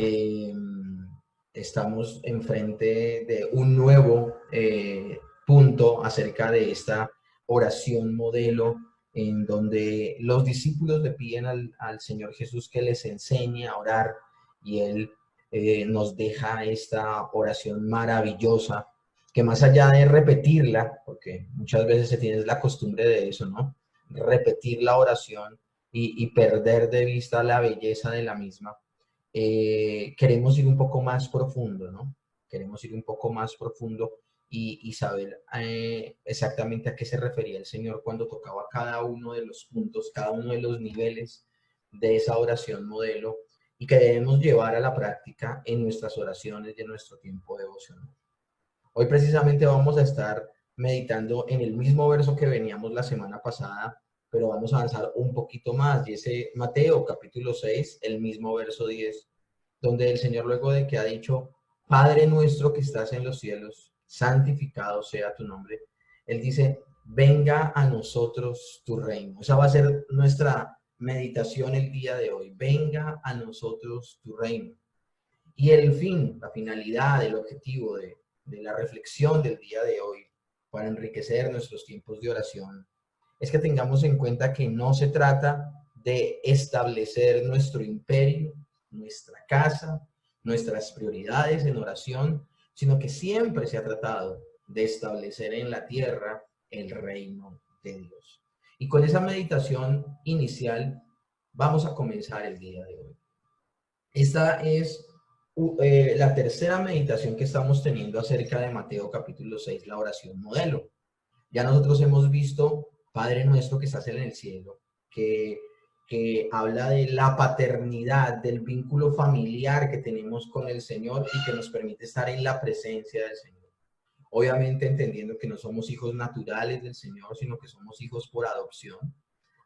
Eh, Estamos enfrente de un nuevo punto acerca de esta oración modelo en donde los discípulos le piden al Señor Jesús que les enseñe a orar y Él nos deja esta oración maravillosa que más allá de repetirla, porque muchas veces se tiene la costumbre de eso, ¿no? Repetir la oración y perder de vista la belleza de la misma. Queremos ir un poco más profundo, ¿no? Queremos ir un poco más profundo y saber exactamente a qué se refería el Señor cuando tocaba cada uno de los puntos, cada uno de los niveles de esa oración modelo y que debemos llevar a la práctica en nuestras oraciones y en nuestro tiempo devocional. Hoy precisamente vamos a estar meditando en el mismo verso que veníamos la semana pasada, pero vamos a avanzar un poquito más, y ese Mateo capítulo 6, el mismo verso 10, donde el Señor luego de que ha dicho, Padre nuestro que estás en los cielos, santificado sea tu nombre, Él dice, venga a nosotros tu reino. Esa va a ser nuestra meditación el día de hoy, venga a nosotros tu reino. Y el fin, la finalidad, el objetivo de la reflexión del día de hoy para enriquecer nuestros tiempos de oración es que tengamos en cuenta que no se trata de establecer nuestro imperio, nuestra casa, nuestras prioridades en oración, sino que siempre se ha tratado de establecer en la tierra el reino de Dios. Y con esa meditación inicial vamos a comenzar el día de hoy. Esta es la tercera meditación que estamos teniendo acerca de Mateo capítulo 6, la oración modelo. Ya nosotros hemos visto Padre nuestro que estás en el cielo, que habla de la paternidad, del vínculo familiar que tenemos con el Señor y que nos permite estar en la presencia del Señor. Obviamente entendiendo que no somos hijos naturales del Señor, sino que somos hijos por adopción.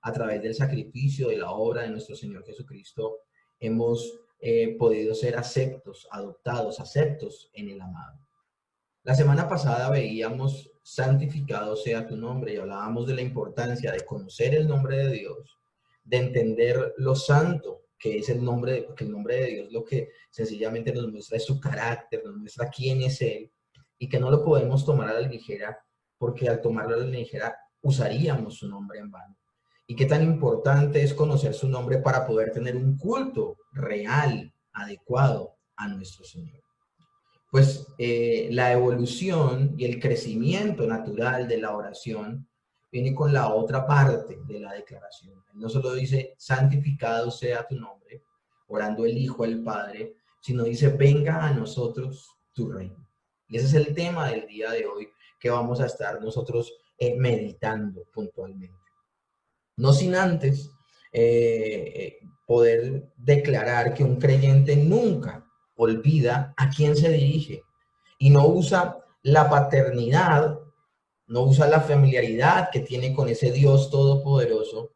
A través del sacrificio de la obra de nuestro Señor Jesucristo, hemos podido ser aceptos, adoptados, aceptos en el amado. La semana pasada veíamos santificado sea tu nombre y hablábamos de la importancia de conocer el nombre de Dios, de entender lo santo que es el nombre porque el nombre de Dios lo que sencillamente nos muestra es su carácter, nos muestra quién es Él y que no lo podemos tomar a la ligera porque al tomarlo a la ligera usaríamos su nombre en vano. Y qué tan importante es conocer su nombre para poder tener un culto real, adecuado a nuestro Señor. Pues la evolución y el crecimiento natural de la oración viene con la otra parte de la declaración. No solo dice, santificado sea tu nombre, orando el Hijo al Padre, sino dice, venga a nosotros tu reino. Y ese es el tema del día de hoy que vamos a estar nosotros meditando puntualmente. No sin antes poder declarar que un creyente nunca olvida a quién se dirige y no usa la paternidad, no usa la familiaridad que tiene con ese Dios todopoderoso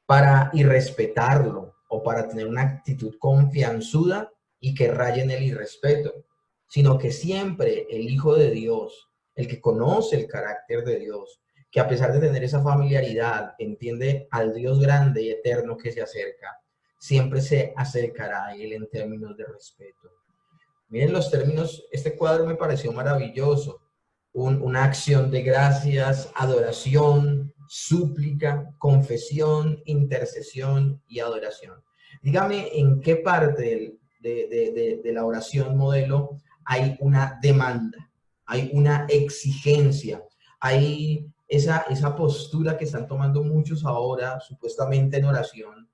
para irrespetarlo o para tener una actitud confianzuda y que raye en el irrespeto, sino que siempre el Hijo de Dios, el que conoce el carácter de Dios, que a pesar de tener esa familiaridad, entiende al Dios grande y eterno que se acerca, siempre se acercará a Él en términos de respeto. Miren los términos, este cuadro me pareció maravilloso. Una acción de gracias, adoración, súplica, confesión, intercesión y adoración. Dígame en qué parte de la oración modelo hay una demanda, hay una exigencia, hay esa postura que están tomando muchos ahora, supuestamente en oración,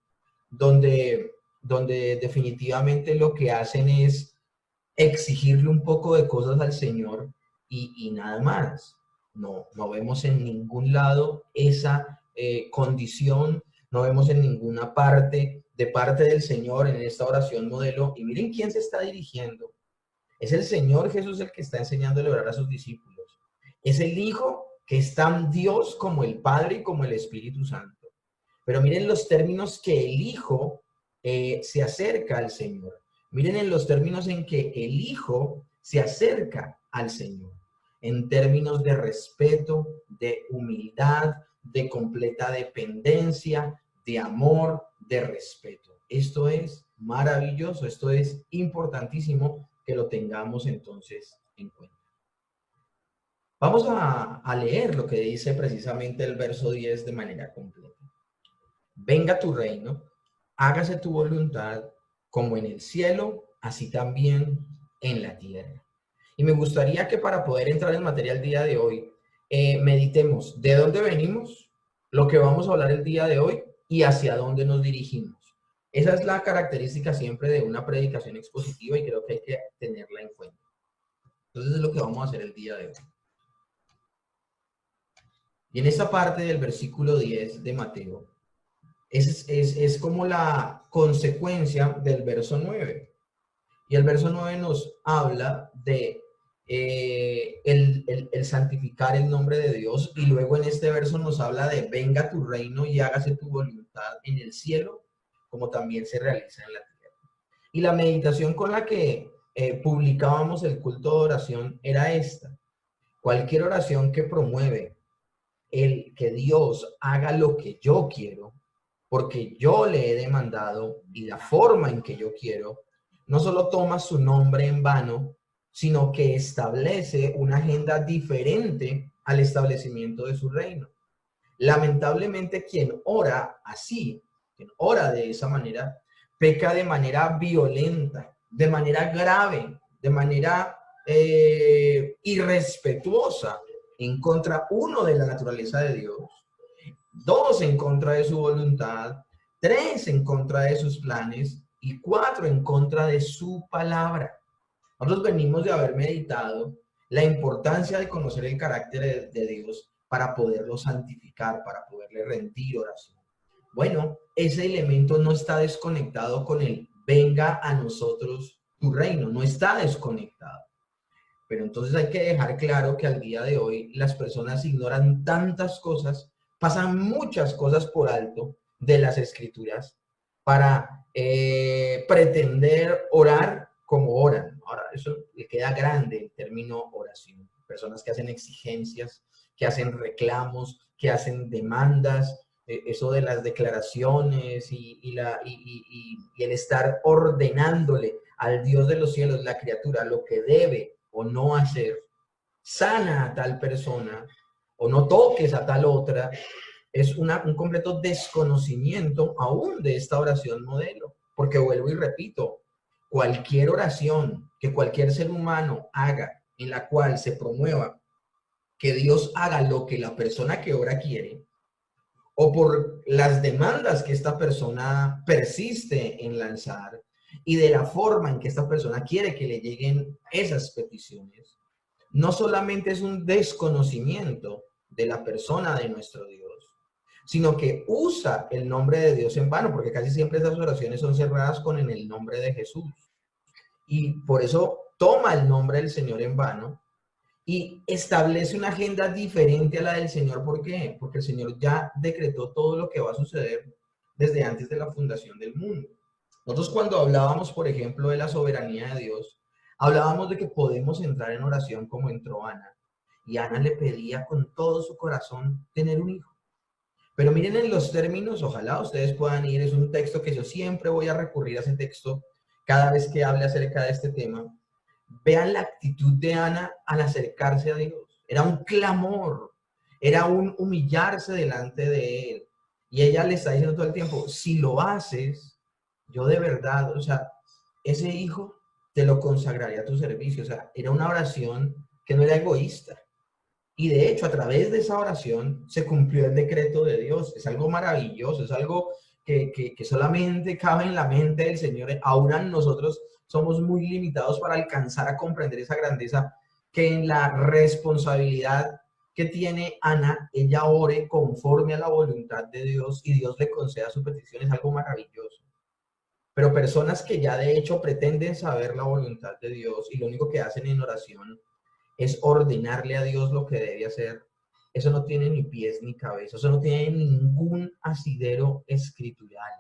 donde definitivamente lo que hacen es exigirle un poco de cosas al Señor y nada más. No vemos en ningún lado esa condición, no vemos en ninguna parte de parte del Señor en esta oración modelo. Y miren quién se está dirigiendo. Es el Señor Jesús el que está enseñando a orar a sus discípulos. Es el Hijo que es tan Dios como el Padre y como el Espíritu Santo. Pero miren los términos que el Hijo se acerca al Señor. Miren en los términos en que el Hijo se acerca al Señor. En términos de respeto, de humildad, de completa dependencia, de amor, de respeto. Esto es maravilloso, esto es importantísimo que lo tengamos entonces en cuenta. Vamos a leer lo que dice precisamente el verso 10 de manera completa. Venga tu reino, hágase tu voluntad, como en el cielo, así también en la tierra. Y me gustaría que para poder entrar en materia el día de hoy, meditemos de dónde venimos, lo que vamos a hablar el día de hoy y hacia dónde nos dirigimos. Esa es la característica siempre de una predicación expositiva y creo que hay que tenerla en cuenta. Entonces es lo que vamos a hacer el día de hoy. Y en esta parte del versículo 10 de Mateo, es como la consecuencia del verso 9. Y el verso 9 nos habla de el santificar el nombre de Dios, y luego en este verso nos habla de venga tu reino y hágase tu voluntad en el cielo, como también se realiza en la tierra. Y la meditación con la que publicábamos el culto de oración era esta. Cualquier oración que promueve el que Dios haga lo que yo quiero, porque yo le he demandado y la forma en que yo quiero, no solo toma su nombre en vano, sino que establece una agenda diferente al establecimiento de su reino. Lamentablemente, quien ora así, quien ora de esa manera, peca de manera violenta, de manera grave, de manera irrespetuosa en contra, uno, de la naturaleza de Dios, dos, en contra de su voluntad, tres, en contra de sus planes y cuatro, en contra de su palabra. Nosotros venimos de haber meditado la importancia de conocer el carácter de Dios para poderlo santificar, para poderle rendir oración. Bueno, ese elemento no está desconectado con el venga a nosotros tu reino, no está desconectado. Pero entonces hay que dejar claro que al día de hoy las personas ignoran tantas cosas, pasan muchas cosas por alto de las escrituras para pretender orar como oran. Ahora, eso le queda grande el término oración. Personas que hacen exigencias, que hacen reclamos, que hacen demandas, eso de las declaraciones y el estar ordenándole al Dios de los cielos, la criatura, lo que debe o no hacer, sana a tal persona o no toques a tal otra, es un completo desconocimiento aún de esta oración modelo. Porque vuelvo y repito, cualquier oración que cualquier ser humano haga en la cual se promueva que Dios haga lo que la persona que ora quiere, o por las demandas que esta persona persiste en lanzar y de la forma en que esta persona quiere que le lleguen esas peticiones, no solamente es un desconocimiento de la persona de nuestro Dios, sino que usa el nombre de Dios en vano, porque casi siempre esas oraciones son cerradas con en el nombre de Jesús. Y por eso toma el nombre del Señor en vano y establece una agenda diferente a la del Señor. ¿Por qué? Porque el Señor ya decretó todo lo que va a suceder desde antes de la fundación del mundo. Nosotros cuando hablábamos, por ejemplo, de la soberanía de Dios, hablábamos de que podemos entrar en oración como entró Ana. Y Ana le pedía con todo su corazón tener un hijo. Pero miren en los términos, ojalá ustedes puedan ir, es un texto que yo siempre voy a recurrir a ese texto cada vez que hable acerca de este tema. Vean la actitud de Ana al acercarse a Dios. Era un clamor, era un humillarse delante de Él. Y ella le está diciendo todo el tiempo, si lo haces, yo de verdad, o sea, ese hijo te lo consagraré a tu servicio. O sea, era una oración que no era egoísta. Y de hecho, a través de esa oración se cumplió el decreto de Dios. Es algo maravilloso, es algo que solamente cabe en la mente del Señor. Ahora nosotros somos muy limitados para alcanzar a comprender esa grandeza, que en la responsabilidad que tiene Ana, ella ore conforme a la voluntad de Dios y Dios le conceda su petición. Es algo maravilloso. Pero personas que ya de hecho pretenden saber la voluntad de Dios y lo único que hacen en oración es ordenarle a Dios lo que debe hacer, eso no tiene ni pies ni cabeza, eso no tiene ningún asidero escritural.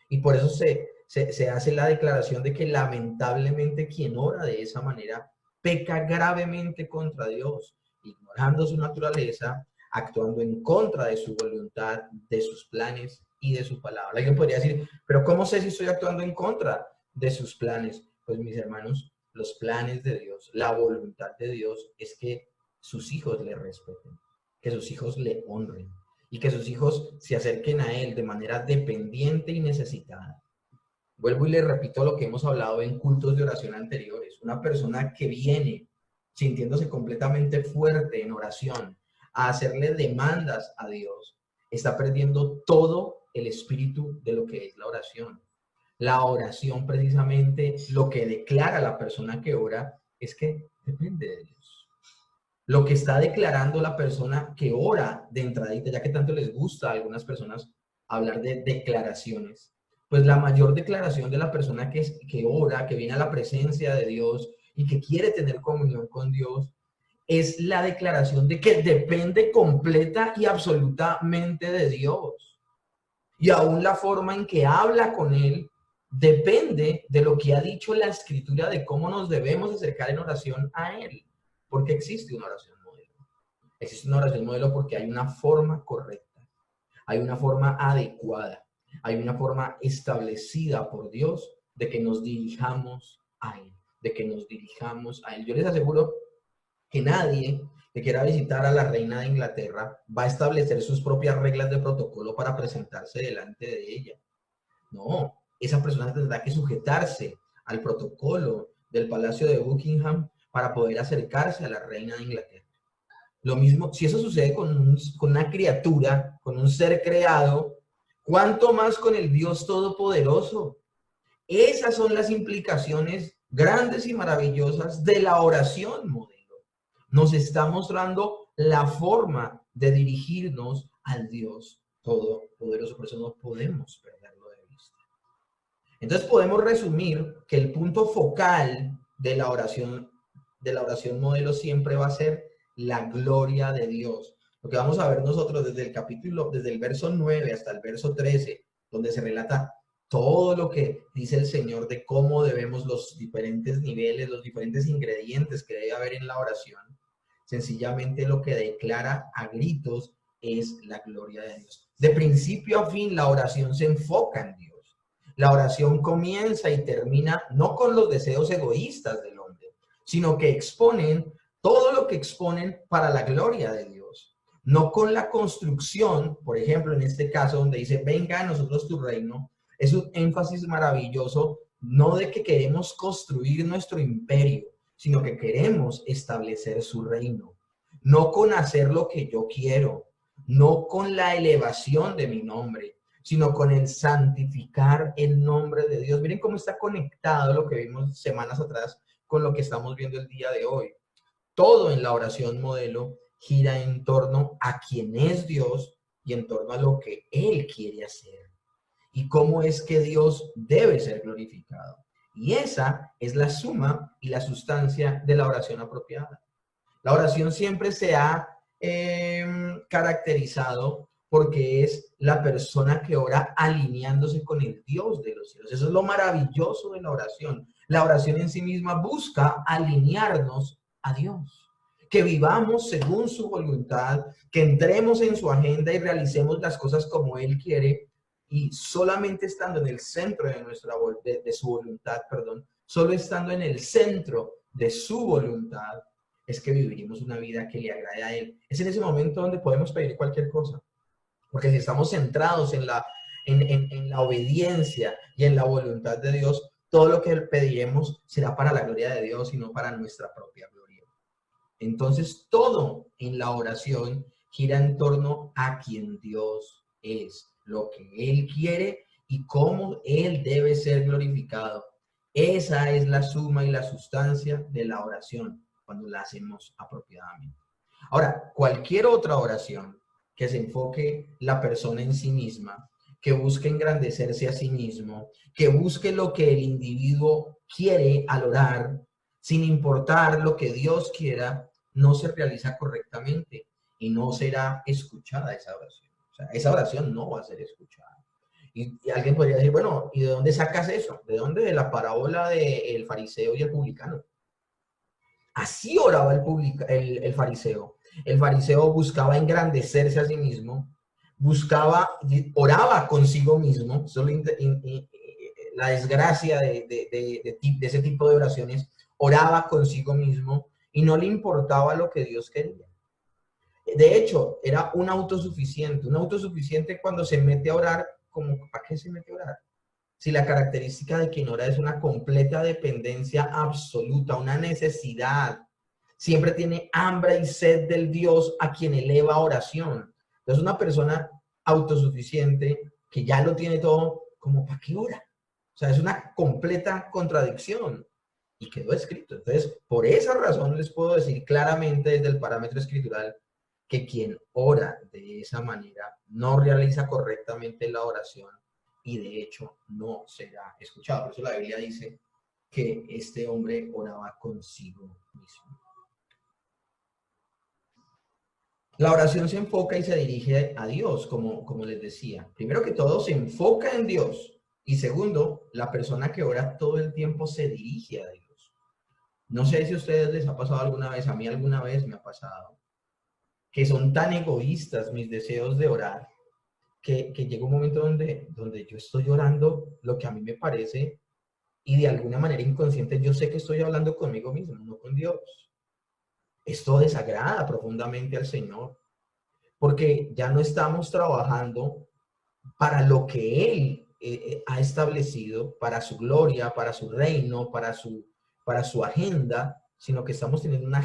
Y por eso se hace la declaración de que lamentablemente quien ora de esa manera peca gravemente contra Dios, ignorando su naturaleza, actuando en contra de su voluntad, de sus planes y de su palabra. Alguien podría decir, pero ¿cómo sé si estoy actuando en contra de sus planes? Pues mis hermanos, los planes de Dios, la voluntad de Dios es que sus hijos le respeten, que sus hijos le honren y que sus hijos se acerquen a Él de manera dependiente y necesitada. Vuelvo y le repito lo que hemos hablado en cultos de oración anteriores. Una persona que viene sintiéndose completamente fuerte en oración a hacerle demandas a Dios, está perdiendo todo el espíritu de lo que es la oración. La oración, precisamente, lo que declara la persona que ora es que depende de Dios. Lo que está declarando la persona que ora de entradita, ya que tanto les gusta a algunas personas hablar de declaraciones, pues la mayor declaración de la persona que ora, que viene a la presencia de Dios y que quiere tener comunión con Dios, es la declaración de que depende completa y absolutamente de Dios. Y aún la forma en que habla con Él depende de lo que ha dicho la Escritura de cómo nos debemos acercar en oración a Él. Porque existe una oración modelo. Existe una oración modelo porque hay una forma correcta, hay una forma adecuada, hay una forma establecida por Dios de que nos dirijamos a Él, de que nos dirijamos a Él. Yo les aseguro que nadie que quiera visitar a la reina de Inglaterra va a establecer sus propias reglas de protocolo para presentarse delante de ella. No, esa persona tendrá que sujetarse al protocolo del Palacio de Buckingham para poder acercarse a la reina de Inglaterra. Lo mismo, si eso sucede con una criatura, con un ser creado, ¿cuánto más con el Dios Todopoderoso? Esas son las implicaciones grandes y maravillosas de la oración modelo. Nos está mostrando la forma de dirigirnos al Dios Todopoderoso, por eso no podemos perderlo de vista. Entonces podemos resumir que el punto focal de la oración modelo siempre va a ser la gloria de Dios. Lo que vamos a ver nosotros desde el capítulo, desde el verso 9 hasta el verso 13, donde se relata todo lo que dice el Señor de cómo debemos los diferentes niveles, los diferentes ingredientes que debe haber en la oración. Sencillamente lo que declara a gritos es la gloria de Dios. De principio a fin, la oración se enfoca en Dios. La oración comienza y termina no con los deseos egoístas del hombre, sino que exponen todo lo que exponen para la gloria de Dios. No con la construcción, por ejemplo, en este caso donde dice, venga a nosotros tu reino, es un énfasis maravilloso, no de que queremos construir nuestro imperio, sino que queremos establecer su reino. No con hacer lo que yo quiero, no con la elevación de mi nombre, sino con el santificar el nombre de Dios. Miren cómo está conectado lo que vimos semanas atrás con lo que estamos viendo el día de hoy. Todo en la oración modelo gira en torno a quién es Dios y en torno a lo que Él quiere hacer y cómo es que Dios debe ser glorificado. Y esa es la suma y la sustancia de la oración apropiada. La oración siempre se ha caracterizado porque es la persona que ora alineándose con el Dios de los cielos. Eso es lo maravilloso de la oración. La oración en sí misma busca alinearnos a Dios, que vivamos según su voluntad, que entremos en su agenda y realicemos las cosas como Él quiere, y solamente estando en el centro de su voluntad, solo estando en el centro de su voluntad, es que viviremos una vida que le agrade a Él. Es en ese momento donde podemos pedir cualquier cosa, porque si estamos centrados en la obediencia y en la voluntad de Dios, todo lo que pediremos será para la gloria de Dios y no para nuestra propia gloria. Entonces, todo en la oración gira en torno a quien Dios es, lo que Él quiere y cómo Él debe ser glorificado. Esa es la suma y la sustancia de la oración cuando la hacemos apropiadamente. Ahora, cualquier otra oración que se enfoque la persona en sí misma, que busque engrandecerse a sí mismo, que busque lo que el individuo quiere al orar, sin importar lo que Dios quiera, no se realiza correctamente y no será escuchada esa oración. O sea, esa oración no va a ser escuchada. Y alguien podría decir, bueno, ¿y de dónde sacas eso? ¿De dónde? De la parábola del fariseo y el publicano. Así oraba el fariseo. El fariseo buscaba engrandecerse a sí mismo, buscaba, oraba consigo mismo, solo la desgracia de ese tipo de oraciones, oraba consigo mismo y no le importaba lo que Dios quería. De hecho, era un autosuficiente cuando se mete a orar, como, ¿para qué se mete a orar? Si la característica de quien ora es una completa dependencia absoluta, una necesidad, siempre tiene hambre y sed del Dios a quien eleva oración. Entonces, una persona autosuficiente que ya lo tiene todo, ¿como para qué ora? O sea, es una completa contradicción y quedó escrito. Entonces, por esa razón les puedo decir claramente desde el parámetro escritural que quien ora de esa manera no realiza correctamente la oración y de hecho no será escuchado. Por eso la Biblia dice que este hombre oraba consigo mismo. La oración se enfoca y se dirige a Dios, como les decía. Primero que todo, se enfoca en Dios. Y segundo, la persona que ora todo el tiempo se dirige a Dios. No sé si a ustedes les ha pasado alguna vez, a mí alguna vez me ha pasado, que son tan egoístas mis deseos de orar, que llega un momento donde yo estoy orando lo que a mí me parece y de alguna manera inconsciente yo sé que estoy hablando conmigo mismo, no con Dios. Esto desagrada profundamente al Señor, porque ya no estamos trabajando para lo que Él ha establecido, para su gloria, para su reino, para su agenda, sino que estamos teniendo una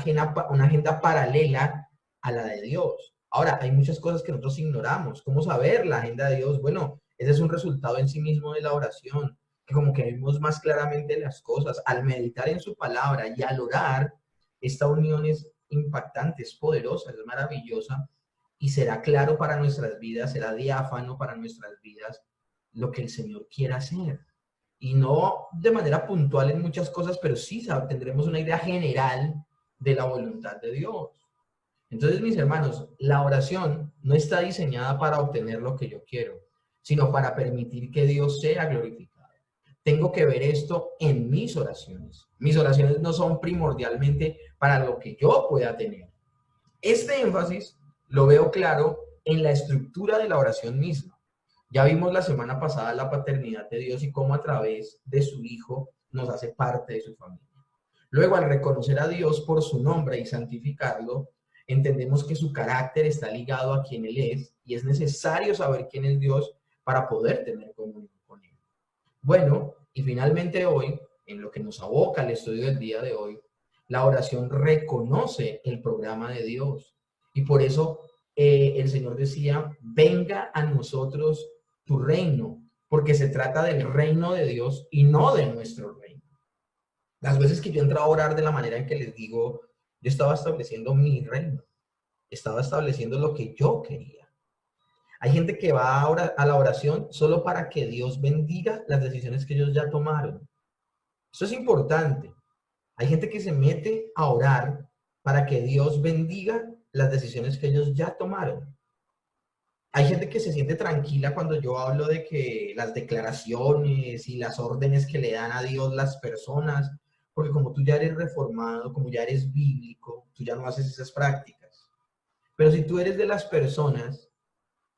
agenda paralela a la de Dios. Ahora, hay muchas cosas que nosotros ignoramos. ¿Cómo saber la agenda de Dios? Bueno, ese es un resultado en sí mismo de la oración, que como que vemos más claramente las cosas. Al meditar en su palabra y al orar, esta unión es impactante, es poderosa, es maravillosa y será claro para nuestras vidas, será diáfano para nuestras vidas lo que el Señor quiera hacer. Y no de manera puntual en muchas cosas, pero sí tendremos una idea general de la voluntad de Dios. Entonces, mis hermanos, la oración no está diseñada para obtener lo que yo quiero, sino para permitir que Dios sea glorificado. Tengo que ver esto en mis oraciones. Mis oraciones no son primordialmente para lo que yo pueda tener. Este énfasis lo veo claro en la estructura de la oración misma. Ya vimos la semana pasada la paternidad de Dios y cómo a través de su Hijo nos hace parte de su familia. Luego, al reconocer a Dios por su nombre y santificarlo, entendemos que su carácter está ligado a quien Él es y es necesario saber quién es Dios para poder tener comunión con Él. Bueno, y finalmente hoy, en lo que nos aboca el estudio del día de hoy, la oración reconoce el programa de Dios. Y por eso el Señor decía, venga a nosotros tu reino, porque se trata del reino de Dios y no de nuestro reino. Las veces que yo entraba a orar de la manera en que les digo, yo estaba estableciendo mi reino, estaba estableciendo lo que yo quería. Hay gente que va a la oración solo para que Dios bendiga las decisiones que ellos ya tomaron. Eso es importante. Hay gente que se mete a orar para que Dios bendiga las decisiones que ellos ya tomaron. Hay gente que se siente tranquila cuando yo hablo de que las declaraciones y las órdenes que le dan a Dios las personas, porque como tú ya eres reformado, como ya eres bíblico, tú ya no haces esas prácticas. Pero si tú eres de las personas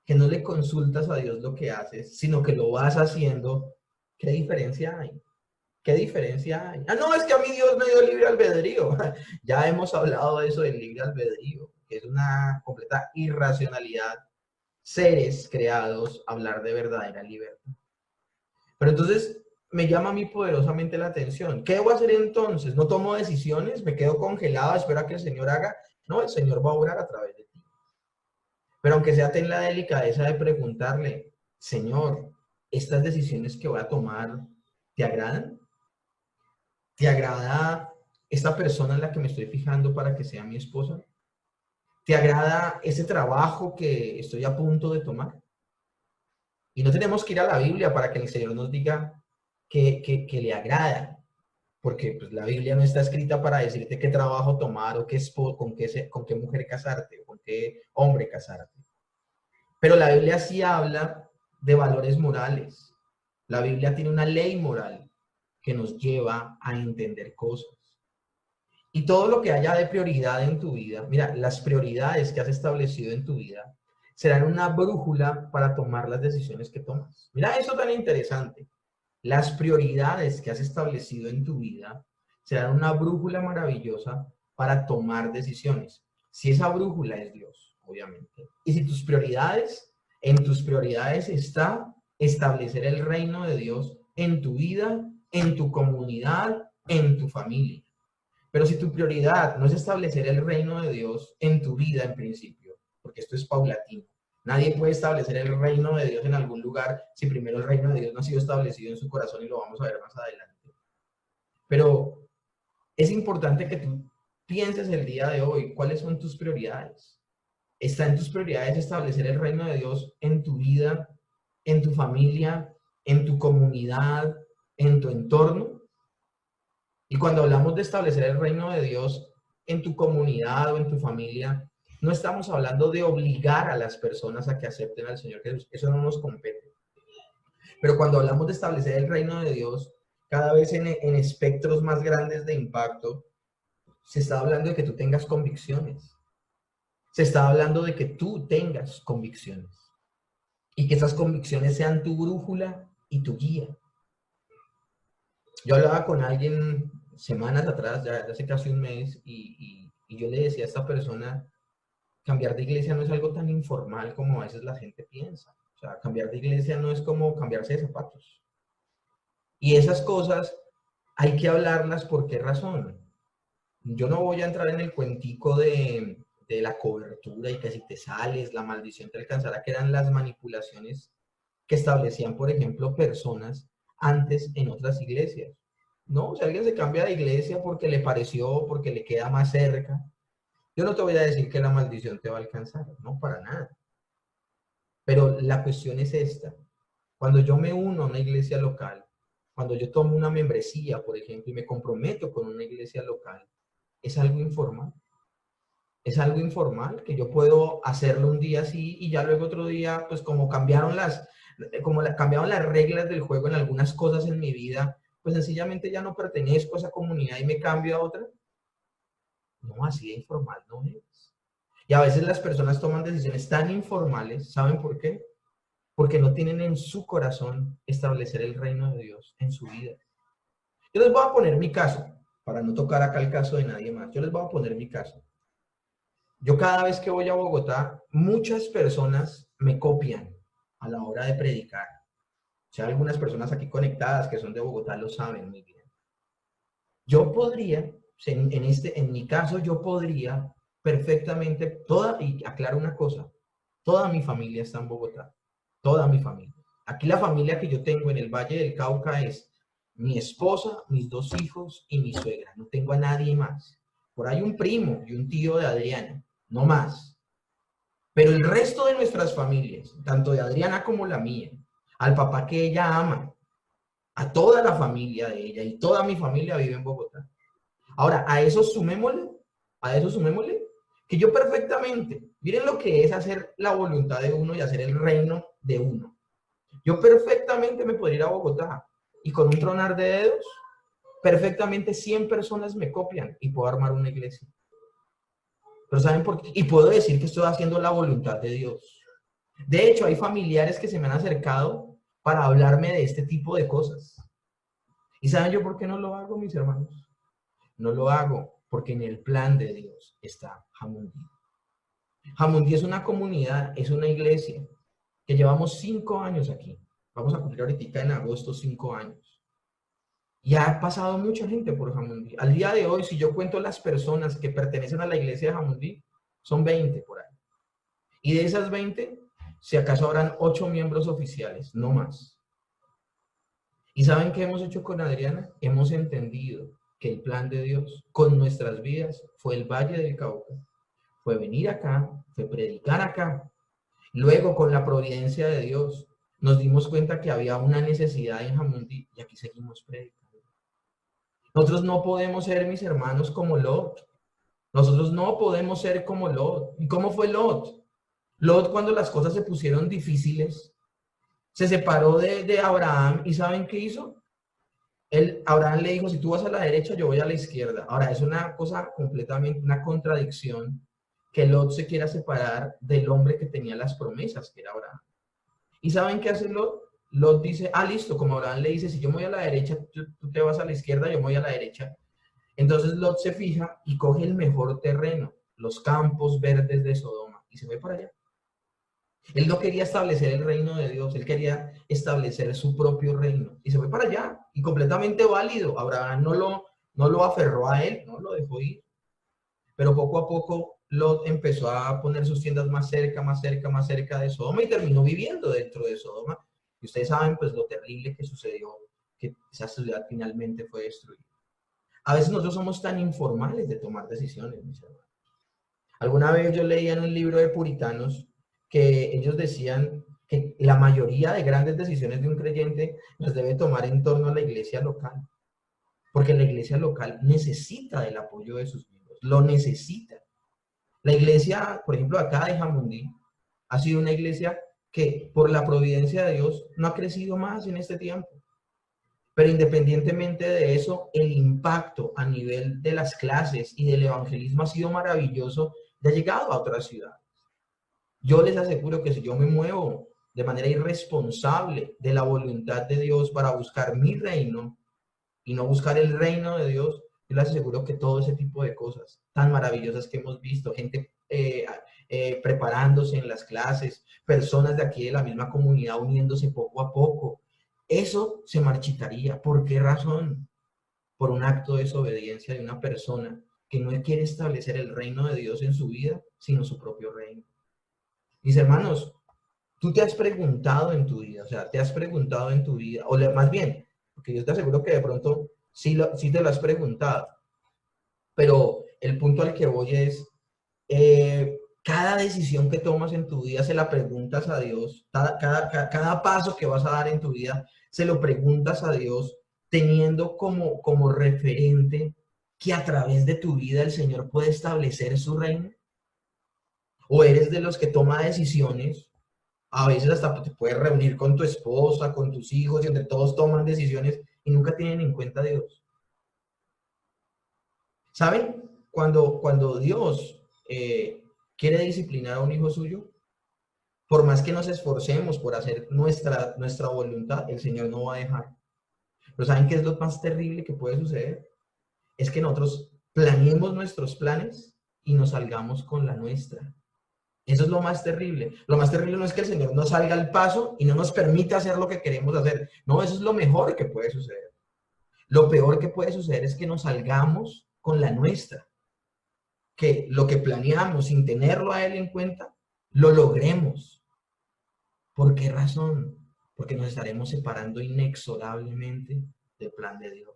que no le consultas a Dios lo que haces, sino que lo vas haciendo, ¿qué diferencia hay? ¿Qué diferencia hay? Ah, no, es que a mí Dios me dio libre albedrío. Ya hemos hablado de eso del libre albedrío, que es una completa irracionalidad. Seres creados, hablar de verdadera libertad. Pero entonces me llama a mí poderosamente la atención. ¿Qué debo hacer entonces? ¿No tomo decisiones? ¿Me quedo congelado? ¿Espero a que el Señor haga? No, el Señor va a obrar a través de ti. Pero aunque sea, ten la delicadeza de preguntarle, Señor, ¿estas decisiones que voy a tomar te agradan? ¿Te agrada esta persona en la que me estoy fijando para que sea mi esposa? ¿Te agrada ese trabajo que estoy a punto de tomar? Y no tenemos que ir a la Biblia para que el Señor nos diga que le agrada, porque pues, la Biblia no está escrita para decirte qué trabajo tomar o con qué mujer casarte o con qué hombre casarte. Pero la Biblia sí habla de valores morales. La Biblia tiene una ley moral que nos lleva a entender cosas. Y todo lo que haya de prioridad en tu vida, mira, las prioridades que has establecido en tu vida serán una brújula para tomar las decisiones que tomas. Mira eso tan interesante. Las prioridades que has establecido en tu vida serán una brújula maravillosa para tomar decisiones. Si esa brújula es Dios, obviamente. Y si en tus prioridades está establecer el reino de Dios en tu vida, en tu comunidad, en tu familia. Pero si tu prioridad no es establecer el reino de Dios en tu vida en principio, porque esto es paulatino, nadie puede establecer el reino de Dios en algún lugar si primero el reino de Dios no ha sido establecido en su corazón, y lo vamos a ver más adelante. Pero es importante que tú pienses el día de hoy cuáles son tus prioridades. ¿Está en tus prioridades establecer el reino de Dios en tu vida, en tu familia, en tu comunidad, en tu entorno? Y cuando hablamos de establecer el reino de Dios en tu comunidad o en tu familia, no estamos hablando de obligar a las personas a que acepten al Señor Jesús. Eso no nos compete. Pero cuando hablamos de establecer el reino de Dios, cada vez en espectros más grandes de impacto, se está hablando de que tú tengas convicciones. Se está hablando de que tú tengas convicciones. Y que esas convicciones sean tu brújula y tu guía. Yo hablaba con alguien semanas atrás, ya hace casi un mes, y yo le decía a esta persona, cambiar de iglesia no es algo tan informal como a veces la gente piensa. O sea, cambiar de iglesia no es como cambiarse de zapatos. Y esas cosas hay que hablarlas. ¿Por qué razón? Yo no voy a entrar en el cuentico de la cobertura y que si te sales, la maldición te alcanzará, que eran las manipulaciones que establecían, por ejemplo, personas antes en otras iglesias. No, si alguien se cambia de iglesia porque le pareció, porque le queda más cerca, yo no te voy a decir que la maldición te va a alcanzar, no, para nada. Pero la cuestión es esta. Cuando yo me uno a una iglesia local, cuando yo tomo una membresía, por ejemplo, y me comprometo con una iglesia local, es algo informal. Es algo informal que yo puedo hacerlo un día así y ya luego otro día, pues como cambiaron cambiaron las reglas del juego en algunas cosas en mi vida, pues sencillamente ya no pertenezco a esa comunidad y me cambio a otra. No, así de informal no es. Y a veces las personas toman decisiones tan informales, ¿saben por qué? Porque no tienen en su corazón establecer el reino de Dios en su vida. Yo les voy a poner mi caso, para no tocar acá el caso de nadie más. Yo les voy a poner mi caso. Yo cada vez que voy a Bogotá, muchas personas me copian a la hora de predicar. O sea, algunas personas aquí conectadas que son de Bogotá lo saben muy bien. Yo podría, en mi caso, yo podría perfectamente, y aclaro una cosa, toda mi familia está en Bogotá, toda mi familia. Aquí la familia que yo tengo en el Valle del Cauca es mi esposa, mis 2 hijos y mi suegra. No tengo a nadie más. Por ahí un primo y un tío de Adriana, no más. Pero el resto de nuestras familias, tanto de Adriana como la mía, al papá que ella ama, a toda la familia de ella y toda mi familia vive en Bogotá. Ahora, a eso sumémosle, que yo perfectamente, miren lo que es hacer la voluntad de uno y hacer el reino de uno. Yo perfectamente me podría ir a Bogotá y con un tronar de dedos, perfectamente 100 personas me copian y puedo armar una iglesia. Pero ¿saben por qué? Y puedo decir que estoy haciendo la voluntad de Dios. De hecho, hay familiares que se me han acercado para hablarme de este tipo de cosas. ¿Y saben yo por qué no lo hago, mis hermanos? No lo hago porque en el plan de Dios está Jamundí. Jamundí es una comunidad, es una iglesia que llevamos 5 años aquí. Vamos a cumplir ahorita en agosto 5 años. Y ha pasado mucha gente por Jamundí. Al día de hoy, si yo cuento las personas que pertenecen a la iglesia de Jamundí, son 20 por ahí. Y de esas 20, si acaso habrán 8 miembros oficiales, no más. ¿Y saben qué hemos hecho con Adriana? Hemos entendido que el plan de Dios con nuestras vidas fue el Valle del Cauca, fue venir acá, fue predicar acá. Luego, con la providencia de Dios, nos dimos cuenta que había una necesidad en Jamundí y aquí seguimos predicando. Nosotros no podemos ser, mis hermanos, como Lot. Nosotros no podemos ser como Lot. ¿Y cómo fue Lot? Lot, cuando las cosas se pusieron difíciles, se separó de Abraham y ¿saben qué hizo? Abraham le dijo, si tú vas a la derecha, yo voy a la izquierda. Ahora, es una cosa completamente, una contradicción que Lot se quiera separar del hombre que tenía las promesas, que era Abraham. ¿Y saben qué hace Lot? Lot dice, listo, como Abraham le dice, si yo me voy a la derecha, tú te vas a la izquierda, yo me voy a la derecha. Entonces Lot se fija y coge el mejor terreno, los campos verdes de Sodoma, y se fue para allá. Él no quería establecer el reino de Dios, él quería establecer su propio reino, y se fue para allá, y completamente válido. Abraham no lo aferró a él, no lo dejó ir. Pero poco a poco Lot empezó a poner sus tiendas más cerca, más cerca, más cerca de Sodoma y terminó viviendo dentro de Sodoma. Y ustedes saben pues lo terrible que sucedió, que esa ciudad finalmente fue destruida. A veces nosotros somos tan informales de tomar decisiones, mis hermanos. Alguna vez yo leía en un libro de puritanos que ellos decían que la mayoría de grandes decisiones de un creyente las debe tomar en torno a la iglesia local, porque la iglesia local necesita del apoyo de sus miembros, lo necesita. La iglesia, por ejemplo, acá de Jamundí, ha sido una iglesia que por la providencia de Dios no ha crecido más en este tiempo. Pero independientemente de eso, el impacto a nivel de las clases y del evangelismo ha sido maravilloso y ha llegado a otras ciudades. Yo les aseguro que si yo me muevo de manera irresponsable de la voluntad de Dios para buscar mi reino y no buscar el reino de Dios, yo les aseguro que todo ese tipo de cosas tan maravillosas que hemos visto, gente preparándose en las clases, personas de aquí de la misma comunidad uniéndose poco a poco, eso se marchitaría. ¿Por qué razón? Por un acto de desobediencia de una persona que no quiere establecer el reino de Dios en su vida, sino su propio reino. Mis hermanos, tú te has preguntado en tu vida, o sea, te has preguntado en tu vida, o más bien, porque yo te aseguro que de pronto sí te lo has preguntado, pero el punto al que voy es, cada decisión que tomas en tu vida se la preguntas a Dios, cada paso que vas a dar en tu vida se lo preguntas a Dios, teniendo como referente que a través de tu vida el Señor puede establecer su reino. O eres de los que toma decisiones, a veces hasta te puedes reunir con tu esposa, con tus hijos, y entre todos toman decisiones y nunca tienen en cuenta a Dios. ¿Saben? Cuando Dios quiere disciplinar a un hijo suyo, por más que nos esforcemos por hacer nuestra voluntad, el Señor no va a dejar. Pero ¿saben qué es lo más terrible que puede suceder? Es que nosotros planeemos nuestros planes y nos salgamos con la nuestra. Eso es lo más terrible. Lo más terrible no es que el Señor nos salga al paso y no nos permita hacer lo que queremos hacer. No, eso es lo mejor que puede suceder. Lo peor que puede suceder es que nos salgamos con la nuestra. Que lo que planeamos sin tenerlo a Él en cuenta, lo logremos. ¿Por qué razón? Porque nos estaremos separando inexorablemente del plan de Dios.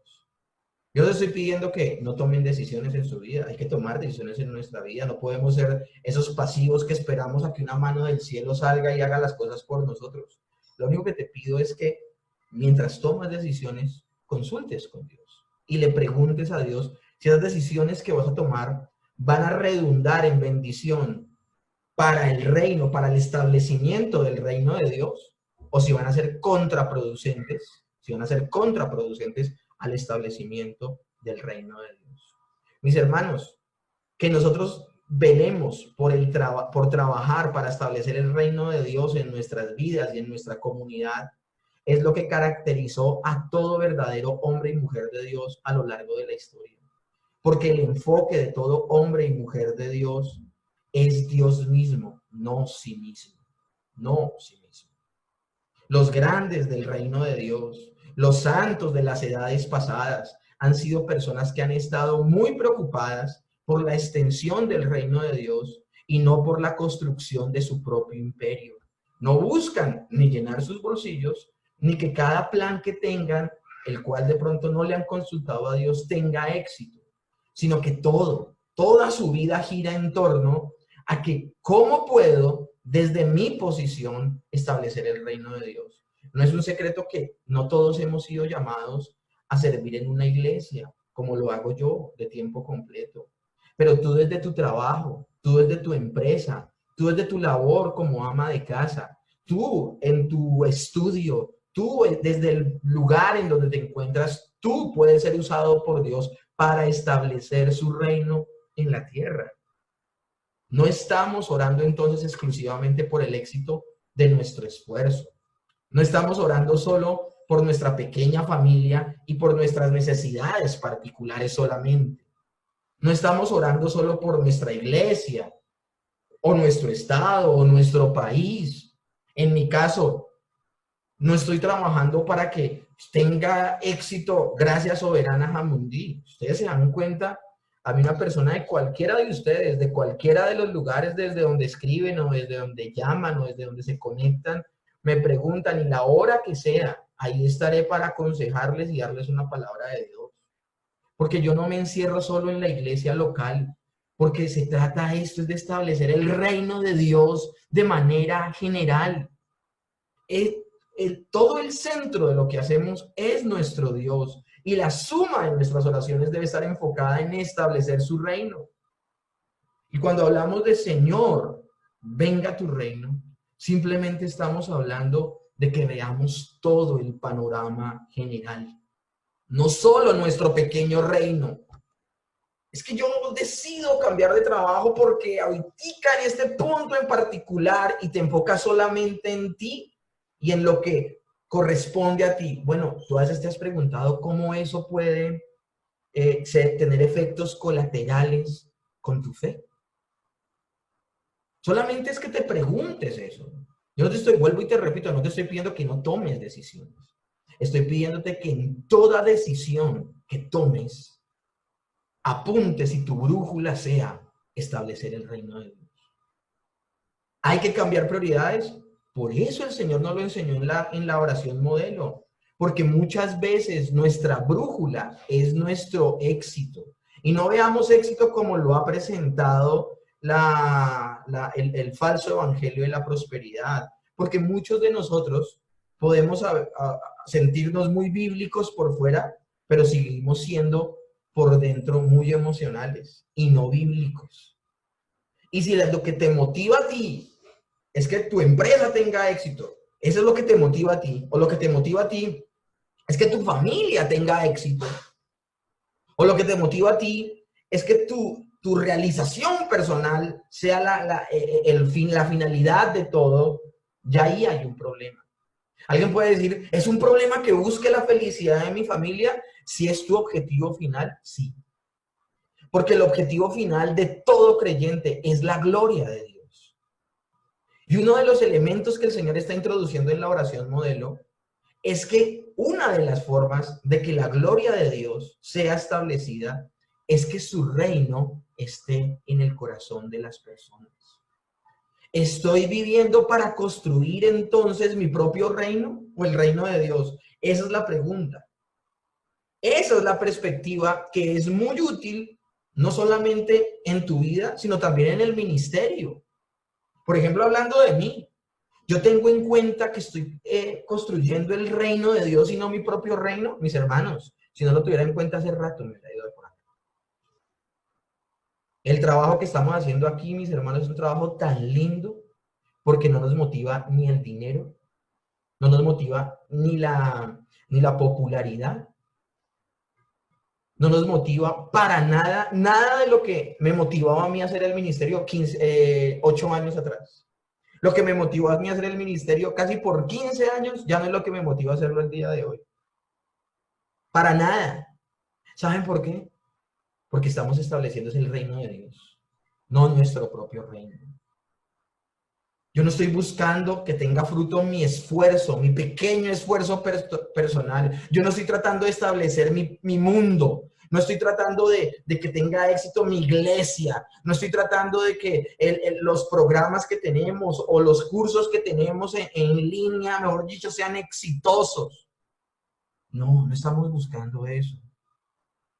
Yo les estoy pidiendo que no tomen decisiones en su vida. Hay que tomar decisiones en nuestra vida. No podemos ser esos pasivos que esperamos a que una mano del cielo salga y haga las cosas por nosotros. Lo único que te pido es que mientras tomas decisiones, consultes con Dios y le preguntes a Dios si las decisiones que vas a tomar van a redundar en bendición para el reino, para el establecimiento del reino de Dios, o si van a ser contraproducentes, al establecimiento del reino de Dios. Mis hermanos, que nosotros velemos por trabajar para establecer el reino de Dios en nuestras vidas y en nuestra comunidad, es lo que caracterizó a todo verdadero hombre y mujer de Dios a lo largo de la historia. Porque el enfoque de todo hombre y mujer de Dios es Dios mismo, no sí mismo, no sí mismo. Los grandes del reino de Dios, los santos de las edades pasadas, han sido personas que han estado muy preocupadas por la extensión del reino de Dios y no por la construcción de su propio imperio. No buscan ni llenar sus bolsillos, ni que cada plan que tengan, el cual de pronto no le han consultado a Dios, tenga éxito, sino que toda su vida gira en torno a que cómo puedo desde mi posición establecer el reino de Dios. No es un secreto que no todos hemos sido llamados a servir en una iglesia, como lo hago yo de tiempo completo. Pero tú desde tu trabajo, tú desde tu empresa, tú desde tu labor como ama de casa, tú en tu estudio, tú desde el lugar en donde te encuentras, tú puedes ser usado por Dios para establecer su reino en la tierra. No estamos orando entonces exclusivamente por el éxito de nuestro esfuerzo. No estamos orando solo por nuestra pequeña familia y por nuestras necesidades particulares solamente. No estamos orando solo por nuestra iglesia o nuestro estado o nuestro país. En mi caso, no estoy trabajando para que tenga éxito Gracia Soberana Jamundí. Ustedes se dan cuenta, a mí una persona de cualquiera de ustedes, de cualquiera de los lugares desde donde escriben o desde donde llaman o desde donde se conectan, me preguntan y la hora que sea, ahí estaré para aconsejarles y darles una palabra de Dios. Porque yo no me encierro solo en la iglesia local, porque se trata esto es de establecer el reino de Dios de manera general. Todo el centro de lo que hacemos es nuestro Dios y la suma de nuestras oraciones debe estar enfocada en establecer su reino. Y cuando hablamos de Señor, venga tu reino, simplemente estamos hablando de que veamos todo el panorama general, no solo nuestro pequeño reino. Es que yo decido cambiar de trabajo porque ahorita en este punto en particular y te enfocas solamente en ti y en lo que corresponde a ti. Bueno, tú a veces te has preguntado cómo eso puede tener efectos colaterales con tu fe. Solamente es que te preguntes eso. Yo no te estoy, vuelvo y te repito, no te estoy pidiendo que no tomes decisiones. Estoy pidiéndote que en toda decisión que tomes, apuntes y tu brújula sea establecer el reino de Dios. Hay que cambiar prioridades. Por eso el Señor nos lo enseñó en la oración modelo. Porque muchas veces nuestra brújula es nuestro éxito. Y no veamos éxito como lo ha presentado el falso evangelio de la prosperidad. Porque muchos de nosotros podemos sentirnos muy bíblicos por fuera, pero seguimos siendo por dentro muy emocionales y no bíblicos. Y si lo que te motiva a ti es que tu empresa tenga éxito, eso es lo que te motiva a ti, o lo que te motiva a ti es que tu familia tenga éxito, o lo que te motiva a ti es que tu realización personal sea la finalidad de todo, ya ahí hay un problema. Alguien puede decir, ¿es un problema que busque la felicidad de mi familia? Si es tu objetivo final, sí. Porque el objetivo final de todo creyente es la gloria de Dios. Y uno de los elementos que el Señor está introduciendo en la oración modelo es que una de las formas de que la gloria de Dios sea establecida es que su reino esté en el corazón de las personas. ¿Estoy viviendo para construir entonces mi propio reino o el reino de Dios? Esa es la pregunta. Esa es la perspectiva que es muy útil, no solamente en tu vida, sino también en el ministerio. Por ejemplo, hablando de mí, yo tengo en cuenta que estoy construyendo el reino de Dios y no mi propio reino, mis hermanos. Si no lo tuviera en cuenta hace rato, me hubiera ido de por acá. El trabajo que estamos haciendo aquí, mis hermanos, es un trabajo tan lindo porque no nos motiva ni el dinero, no nos motiva ni la popularidad, no nos motiva para nada, nada de lo que me motivaba a mí a hacer el ministerio 8 años atrás. Lo que me motivó a mí a hacer el ministerio casi por 15 años, ya no es lo que me motiva a hacerlo el día de hoy. Para nada. ¿Saben por qué? Porque estamos estableciendo el reino de Dios, no nuestro propio reino. Yo no estoy buscando que tenga fruto mi esfuerzo, mi pequeño esfuerzo personal. Yo no estoy tratando de establecer mi mundo. No estoy tratando de que tenga éxito mi iglesia. No estoy tratando de que los programas que tenemos o los cursos que tenemos en línea, mejor dicho, sean exitosos. No, no estamos buscando eso.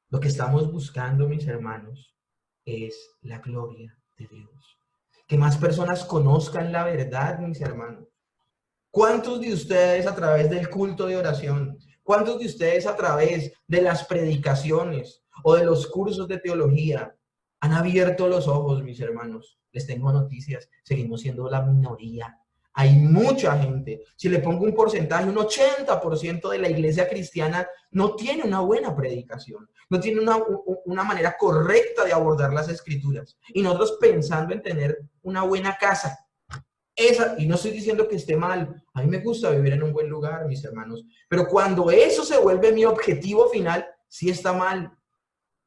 Lo que estamos buscando, mis hermanos, es la gloria de Dios. Que más personas conozcan la verdad, mis hermanos. ¿Cuántos de ustedes a través del culto de oración, cuántos de ustedes a través de las predicaciones o de los cursos de teología han abierto los ojos, mis hermanos? Les tengo noticias, seguimos siendo la minoría. Hay mucha gente. Si le pongo un porcentaje, un 80% de la iglesia cristiana no tiene una buena predicación, no tiene una manera correcta de abordar las escrituras. Y nosotros pensando en tener una buena casa. Y no estoy diciendo que esté mal. A mí me gusta vivir en un buen lugar, mis hermanos. Pero cuando eso se vuelve mi objetivo final, sí está mal.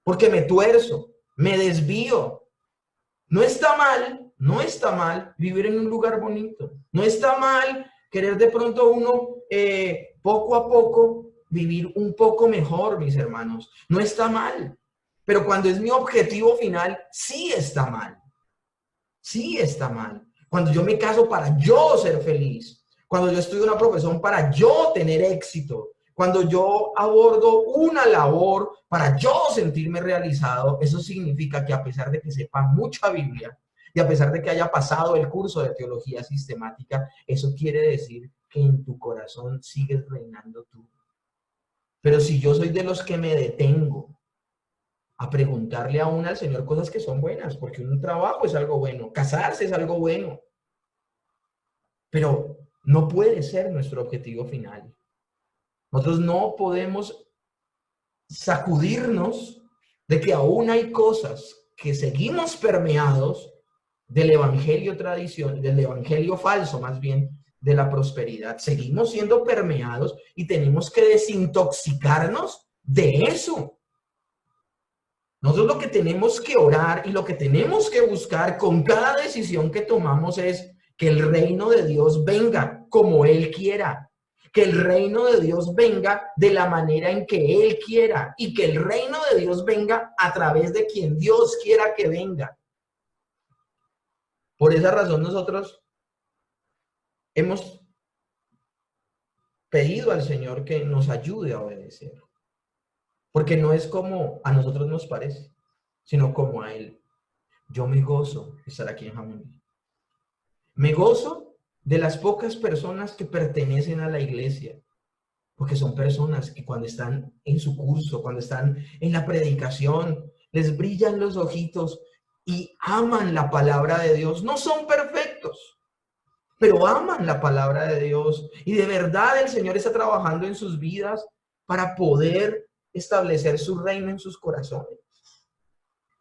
Porque me tuerzo, me desvío. No está mal, no está mal vivir en un lugar bonito. No está mal querer de pronto uno poco a poco vivir un poco mejor, mis hermanos. No está mal. Pero cuando es mi objetivo final, sí está mal. Sí está mal. Cuando yo me caso para yo ser feliz. Cuando yo estudio una profesión para yo tener éxito. Cuando yo abordo una labor para yo sentirme realizado, eso significa que a pesar de que sepa mucha Biblia y a pesar de que haya pasado el curso de teología sistemática, eso quiere decir que en tu corazón sigues reinando tú. Pero si yo soy de los que me detengo a preguntarle aún al Señor cosas que son buenas, porque un trabajo es algo bueno, casarse es algo bueno, pero no puede ser nuestro objetivo final. Nosotros no podemos sacudirnos de que aún hay cosas que seguimos permeados del evangelio tradición, del evangelio falso más bien, de la prosperidad. Seguimos siendo permeados y tenemos que desintoxicarnos de eso. Nosotros lo que tenemos que orar y lo que tenemos que buscar con cada decisión que tomamos es que el reino de Dios venga como Él quiera, que el reino de Dios venga de la manera en que Él quiera y que el reino de Dios venga a través de quien Dios quiera que venga. Por esa razón nosotros hemos pedido al Señor que nos ayude a obedecer, porque no es como a nosotros nos parece, sino como a Él. Yo me gozo de estar aquí en Jamundí. Me gozo de las pocas personas que pertenecen a la iglesia, porque son personas que cuando están en su curso, cuando están en la predicación, les brillan los ojitos y aman la palabra de Dios. No son perfectos, pero aman la palabra de Dios. Y de verdad el Señor está trabajando en sus vidas para poder establecer su reino en sus corazones.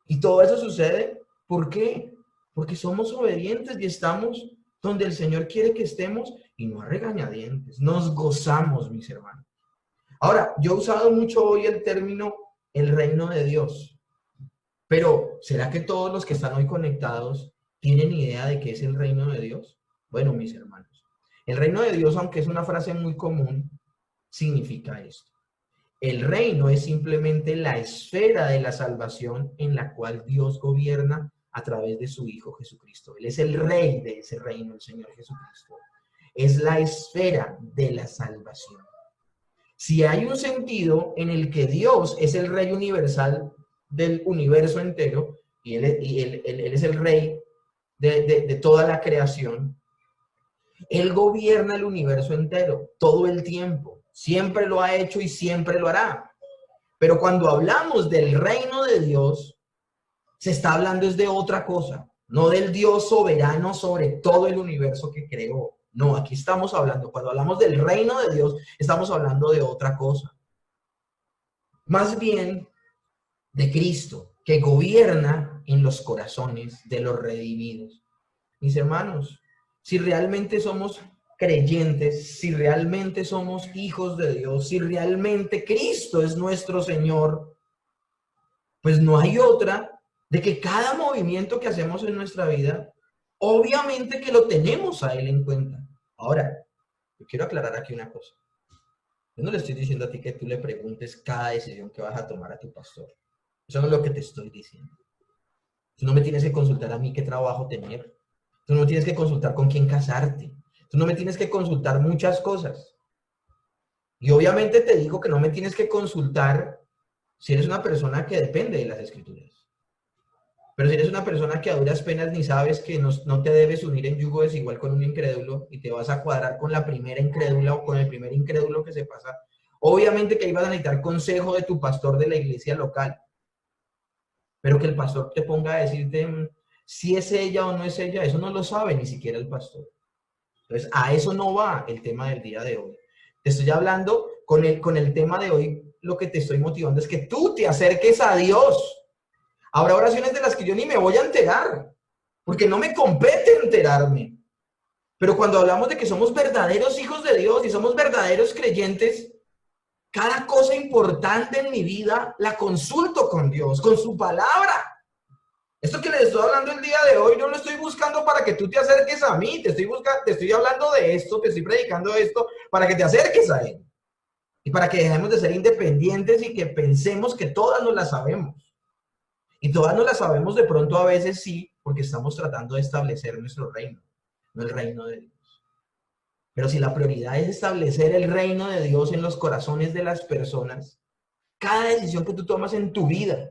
Y todo eso sucede, ¿por qué? Porque somos obedientes y estamos donde el Señor quiere que estemos y no a regañadientes. Nos gozamos, mis hermanos. Ahora, yo he usado mucho hoy el término el reino de Dios, pero ¿será que todos los que están hoy conectados tienen idea de qué es el reino de Dios? Bueno, mis hermanos, el reino de Dios, aunque es una frase muy común, significa esto. El reino es simplemente la esfera de la salvación en la cual Dios gobierna a través de su Hijo Jesucristo. Él es el rey de ese reino, el Señor Jesucristo. Es la esfera de la salvación. Si hay un sentido en el que Dios es el rey universal del universo entero, y Él es el rey de toda la creación, Él gobierna el universo entero, todo el tiempo. Siempre lo ha hecho y siempre lo hará. Pero cuando hablamos del reino de Dios, se está hablando es de otra cosa, no del Dios soberano sobre todo el universo que creó. No, aquí estamos hablando, cuando hablamos del reino de Dios, estamos hablando de otra cosa. Más bien de Cristo, que gobierna en los corazones de los redimidos. Mis hermanos, si realmente somos creyentes, si realmente somos hijos de Dios, si realmente Cristo es nuestro Señor, pues no hay otra de que cada movimiento que hacemos en nuestra vida, obviamente que lo tenemos a Él en cuenta. Ahora, yo quiero aclarar aquí una cosa. Yo no le estoy diciendo a ti que tú le preguntes cada decisión que vas a tomar a tu pastor. Eso no es lo que te estoy diciendo. Tú no me tienes que consultar a mí qué trabajo tener. Tú no me tienes que consultar con quién casarte. Tú no me tienes que consultar muchas cosas. Y obviamente te digo que no me tienes que consultar si eres una persona que depende de las escrituras. Pero si eres una persona que a duras penas ni sabes que no te debes unir en yugo desigual con un incrédulo y te vas a cuadrar con la primera incrédula o con el primer incrédulo que se pasa, obviamente que ahí vas a necesitar consejo de tu pastor de la iglesia local. Pero que el pastor te ponga a decirte si es ella o no es ella, eso no lo sabe ni siquiera el pastor. Entonces, a eso no va el tema del día de hoy. Te estoy hablando con el tema de hoy, lo que te estoy motivando es que tú te acerques a Dios. Habrá oraciones de las que yo ni me voy a enterar, porque no me compete enterarme. Pero cuando hablamos de que somos verdaderos hijos de Dios y somos verdaderos creyentes, cada cosa importante en mi vida la consulto con Dios, con su palabra. Esto que les estoy hablando el día de hoy, no lo estoy buscando para que tú te acerques a mí, te estoy hablando de esto, te estoy predicando esto para que te acerques a Él. Y para que dejemos de ser independientes y que pensemos que todas nos las sabemos. Y todas nos las sabemos de pronto a veces sí, porque estamos tratando de establecer nuestro reino, no el reino de Dios. Pero si la prioridad es establecer el reino de Dios en los corazones de las personas, cada decisión que tú tomas en tu vida,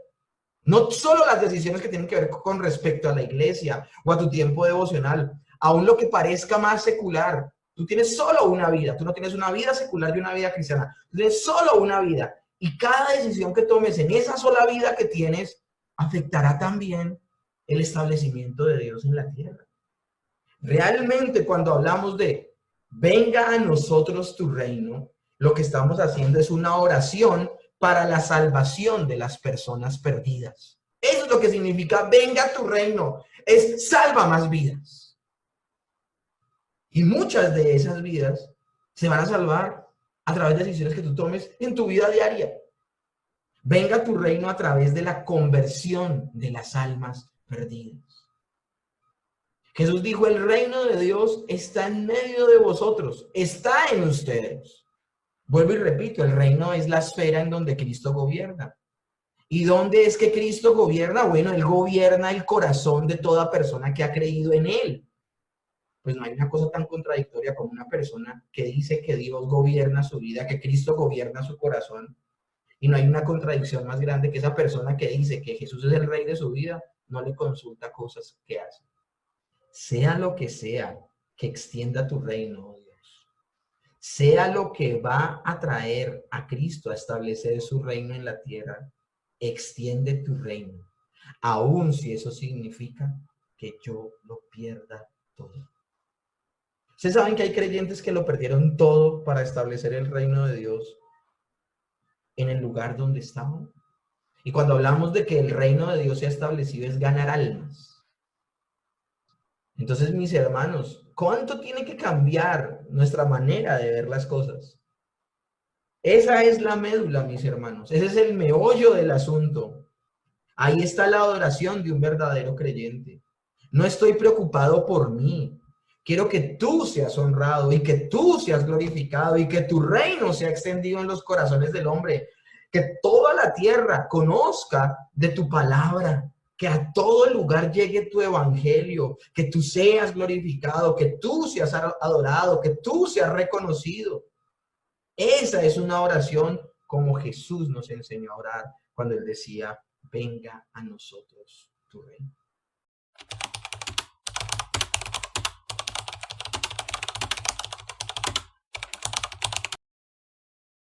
no solo las decisiones que tienen que ver con respecto a la iglesia o a tu tiempo devocional, aún lo que parezca más secular, tú tienes solo una vida, tú no tienes una vida secular y una vida cristiana, tú tienes solo una vida y cada decisión que tomes en esa sola vida que tienes afectará también el establecimiento de Dios en la tierra. Realmente cuando hablamos de venga a nosotros tu reino, lo que estamos haciendo es una oración para la salvación de las personas perdidas. Eso es lo que significa venga a tu reino, es salva más vidas. Y muchas de esas vidas se van a salvar a través de decisiones que tú tomes en tu vida diaria. Venga a tu reino a través de la conversión de las almas perdidas. Jesús dijo, el reino de Dios está en medio de vosotros, está en ustedes. Vuelvo y repito, el reino es la esfera en donde Cristo gobierna. ¿Y dónde es que Cristo gobierna? Bueno, Él gobierna el corazón de toda persona que ha creído en Él. Pues no hay una cosa tan contradictoria como una persona que dice que Dios gobierna su vida, que Cristo gobierna su corazón. Y no hay una contradicción más grande que esa persona que dice que Jesús es el rey de su vida, no le consulta cosas que hace. Sea lo que sea que extienda tu reino, oh Dios. Sea lo que va a traer a Cristo a establecer su reino en la tierra, extiende tu reino, aun si eso significa que yo lo pierda todo. ¿Ustedes saben que hay creyentes que lo perdieron todo para establecer el reino de Dios en el lugar donde estaban? Y cuando hablamos de que el reino de Dios se ha establecido es ganar almas. Entonces, mis hermanos, ¿cuánto tiene que cambiar nuestra manera de ver las cosas? Esa es la médula, mis hermanos. Ese es el meollo del asunto. Ahí está la adoración de un verdadero creyente. No estoy preocupado por mí. Quiero que tú seas honrado y que tú seas glorificado y que tu reino sea extendido en los corazones del hombre. Que toda la tierra conozca de tu palabra. Que a todo lugar llegue tu evangelio. Que tú seas glorificado, que tú seas adorado, que tú seas reconocido. Esa es una oración como Jesús nos enseñó a orar cuando Él decía, venga a nosotros tu reino.